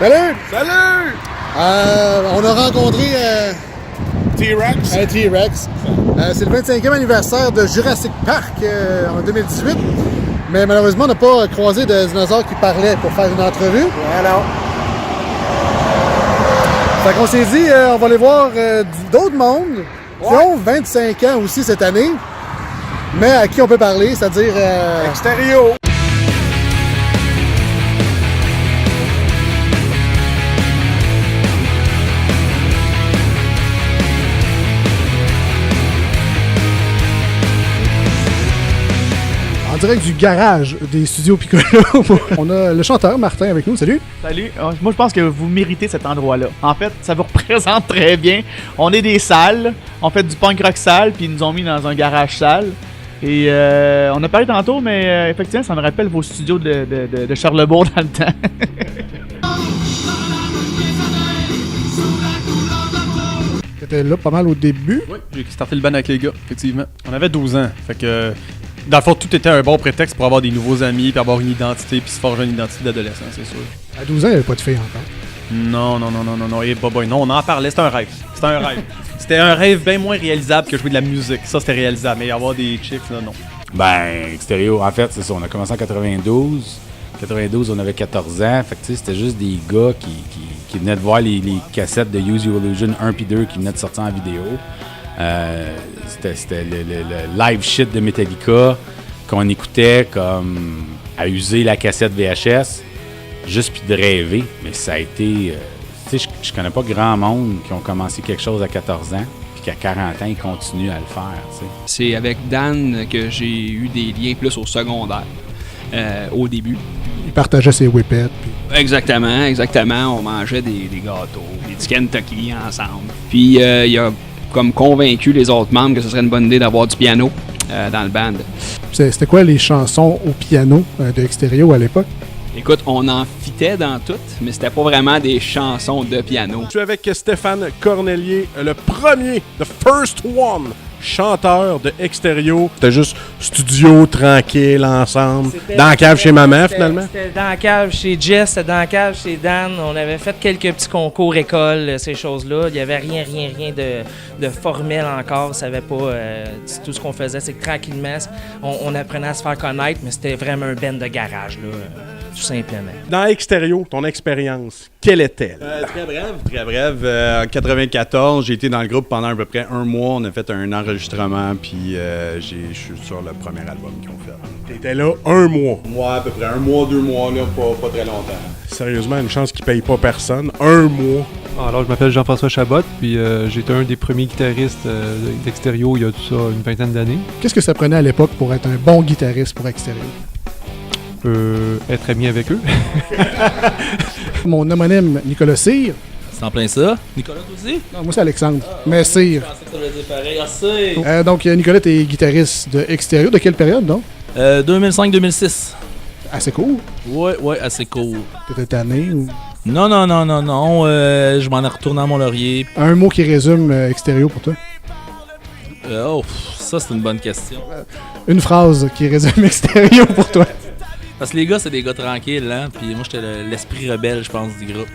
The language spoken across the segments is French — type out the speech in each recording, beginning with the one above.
Salut! Salut! On a rencontré T-Rex. un T-Rex. C'est le 25e anniversaire de Jurassic Park en 2018. Mais malheureusement, on n'a pas croisé de dinosaures qui parlaient pour faire une entrevue. Alors, Fait qu'on s'est dit, on va aller voir d'autres mondes qui ont 25 ans aussi cette année, mais à qui on peut parler, c'est-à-dire... Extérieur. En direct du garage des studios Piccolo. On a le chanteur Martin avec nous, salut! Salut. Moi, je pense que vous méritez cet endroit-là. En fait, ça vous représente très bien. On est des salles. On fait du punk rock sale, puis ils nous ont mis dans un garage sale. Et on a parlé tantôt, mais effectivement, ça me rappelle vos studios de Charlesbourg dans le temps. T'étais là pas mal au début. Oui, j'ai starté le band avec les gars, effectivement. On avait 12 ans, fait que dans le fond, tout était un bon prétexte pour avoir des nouveaux amis, puis avoir une identité, puis se forger une identité d'adolescent, c'est sûr. À 12 ans, il n'y avait pas de filles encore. Non, et boy, non, on en parlait, c'était un rêve. C'était un rêve. C'était un rêve bien moins réalisable que jouer de la musique. Ça, c'était réalisable, mais avoir des chicks, là, non. Ben, extérieur, en fait, c'est ça. On a commencé en 92. 92, on avait 14 ans. Fait que, tu sais, c'était juste des gars qui venaient de voir les cassettes de Use Your Illusion 1 puis 2 qui venaient de sortir en vidéo. C'était le live shit de Metallica qu'on écoutait comme à user la cassette VHS, juste puis de rêver. Mais ça a été... tu sais, je connais pas grand monde qui ont commencé quelque chose à 14 ans puis qu'à 40 ans, ils continuent à le faire, tu sais. C'est avec Dan que j'ai eu des liens plus au secondaire, au début. Il partageait ses whippets. Puis... Exactement. On mangeait des gâteaux, des petits Kentucky ensemble. Puis il a comme convaincu les autres membres que ce serait une bonne idée d'avoir du piano dans le band. C'était quoi les chansons au piano de Extérieur à l'époque? Écoute, on en fitait dans toutes, mais c'était pas vraiment des chansons de piano. Je suis avec Stéphane Cornelier, le premier, the first one, chanteur de Extérieur. C'était juste studio, tranquille, ensemble. Dans la cave chez maman, finalement. C'était dans la cave chez Jess, c'était dans la cave chez Dan. On avait fait quelques petits concours école, ces choses-là. Il n'y avait rien de formel encore. On savait pas. Tout ce qu'on faisait, c'est que tranquillement, on apprenait à se faire connaître, mais c'était vraiment un band de garage, là, tout simplement. Dans Extérieur, ton expérience, quelle est-elle? Très brève. En 94, j'ai été dans le groupe pendant à peu près un mois. On a fait un enregistrement, puis je suis sur le premier album qu'ils ont fait. T'étais là un mois. Moi, à peu près un mois, 2 mois, là, pas très longtemps. Sérieusement, une chance qu'ils payent pas personne. Un mois. Alors, je m'appelle Jean-François Chabot, puis j'étais un des premiers guitaristes d'Extérieur il y a tout ça une vingtaine d'années. Qu'est-ce que ça prenait à l'époque pour être un bon guitariste pour Extérieur? Être ami avec eux. Mon homonyme, Nicolas Cyr. C'est en plein ça. Nicolas, toi aussi? Non, moi, c'est Alexandre. Mais Cyr. Je pensais que ça voulait dire pareil. Merci. Donc, Nicolas, t'es guitariste de Extérieur. De quelle période, donc? 2005-2006. Assez cool. Ouais, assez cool. T'étais tanné ou... Non. Je m'en ai retourné à Mont-Laurier. Un mot qui résume Extérieur pour toi? Ça, c'est une bonne question. Une phrase qui résume Extérieur pour toi? Parce que les gars, c'est des gars tranquilles, hein. Puis moi, j'étais l'esprit rebelle, je pense, du groupe.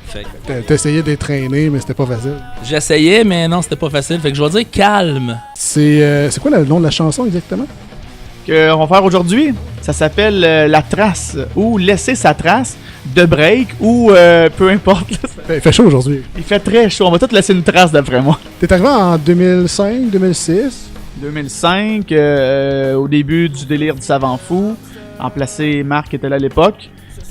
Fait que... T'essayais d'être traîné, mais c'était pas facile. J'essayais, mais non, c'était pas facile. Fait que je vais dire calme. C'est quoi le nom de la chanson exactement? Qu'on va faire aujourd'hui, ça s'appelle La Trace ou Laisser sa trace de break ou peu importe. Il fait chaud aujourd'hui. Il fait très chaud. On va tous laisser une trace d'après moi. T'es arrivé en 2005, 2006? 2005, au début du délire du savant fou. Remplacé Marc qui était là à l'époque.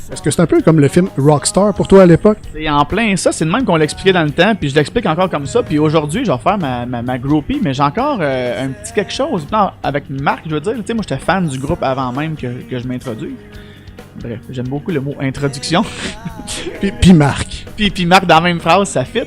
Est-ce que c'est un peu comme le film Rockstar pour toi à l'époque? C'est en plein ça, c'est de même qu'on l'expliquait dans le temps, puis je l'explique encore comme ça, puis aujourd'hui je vais faire ma groupie, mais j'ai encore un petit quelque chose. Non, avec Marc, je veux dire, tu sais, moi j'étais fan du groupe avant même que je m'introduise. Bref, j'aime beaucoup le mot introduction. puis Marc. Puis Marc dans la même phrase, ça fit.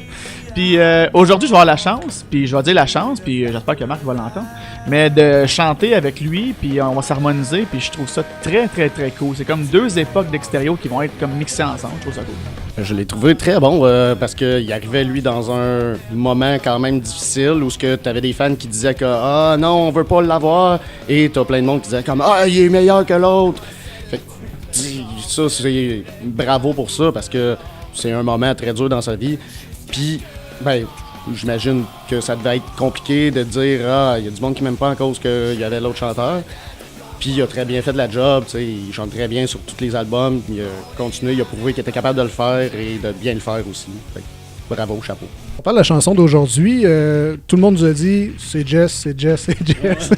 Puis aujourd'hui, je vais avoir la chance, puis je vais dire la chance, puis j'espère que Marc va l'entendre, mais de chanter avec lui, puis on va s'harmoniser, puis je trouve ça très, très, très cool. C'est comme deux époques d'Extérieur qui vont être comme mixées ensemble, je trouve ça cool. Je l'ai trouvé très bon parce qu'il arrivait, lui, dans un moment quand même difficile où tu avais des fans qui disaient que « Ah non, on veut pas l'avoir », et t'as plein de monde qui disait comme « Ah, il est meilleur que l'autre ». Fait que ça, c'est bravo pour ça parce que c'est un moment très dur dans sa vie. Puis, ben, j'imagine que ça devait être compliqué de dire « Ah, il y a du monde qui m'aime pas à cause qu'il y avait l'autre chanteur. » Puis il a très bien fait de la job, tu sais, il chante très bien sur tous les albums. Il a continué, il a prouvé qu'il était capable de le faire et de bien le faire aussi. Fait que, bravo, chapeau. On parle de la chanson d'aujourd'hui. Tout le monde nous a dit c'est Jess, c'est Jess, c'est Jess.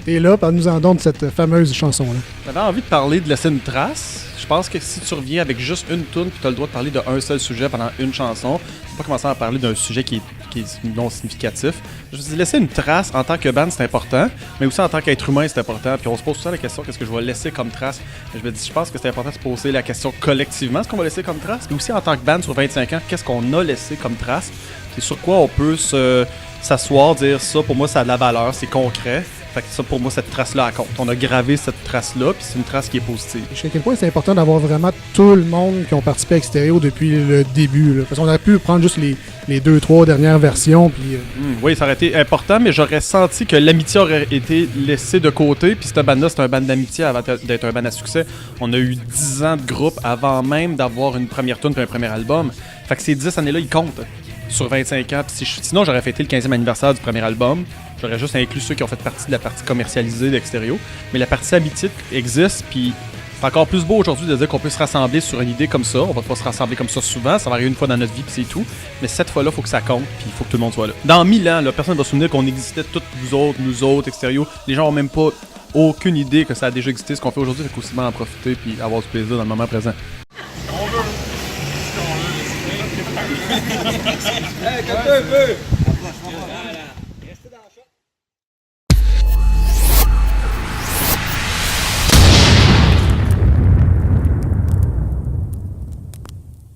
Et là, parle-nous-en donc de cette fameuse chanson-là. J'avais envie de parler de laisser une trace. Je pense que si tu reviens avec juste une tune puis tu as le droit de parler d'un seul sujet pendant une chanson, tu peux pas commencer à parler d'un sujet qui est non significatif. Je me dis, laisser une trace en tant que band, c'est important, mais aussi en tant qu'être humain, c'est important. Puis on se pose souvent la question, qu'est-ce que je vais laisser comme trace? Je me dis, je pense que c'est important de se poser la question collectivement, ce qu'on va laisser comme trace. Mais aussi en tant que band sur 25 ans, qu'est-ce qu'on a laissé comme trace? C'est sur quoi on peut s'asseoir, dire ça, pour moi, ça a de la valeur, c'est concret. Fait que ça, pour moi, cette trace-là, elle compte. On a gravé cette trace-là, puis c'est une trace qui est positive. À quel point c'est important d'avoir vraiment tout le monde qui ont participé à Extérieur depuis le début. Là. Parce qu'on aurait pu prendre juste les 2-3 dernières versions. Puis, Oui, ça aurait été important, mais j'aurais senti que l'amitié aurait été laissée de côté. Puis cette band-là, c'est un band d'amitié avant d'être un band à succès. On a eu 10 ans de groupe avant même d'avoir une première tune et un premier album. Fait que ces 10 années-là, ils comptent sur 25 ans. Sinon, j'aurais fêté le 15e anniversaire du premier album. J'aurais juste inclus ceux qui ont fait partie de la partie commercialisée d'Extérieur. Mais la partie amitié existe, puis c'est encore plus beau aujourd'hui de dire qu'on peut se rassembler sur une idée comme ça. On va pas se rassembler comme ça souvent, ça va arriver une fois dans notre vie, puis c'est tout. Mais cette fois-là, il faut que ça compte, puis il faut que tout le monde soit là. Dans 1000 ans, là, personne ne va se souvenir qu'on existait toutes nous autres, Extérieur. Les gens ont même pas aucune idée que ça a déjà existé. Ce qu'on fait aujourd'hui, c'est qu'aussi bien en profiter, puis avoir du plaisir dans le moment présent. Hey, un peu!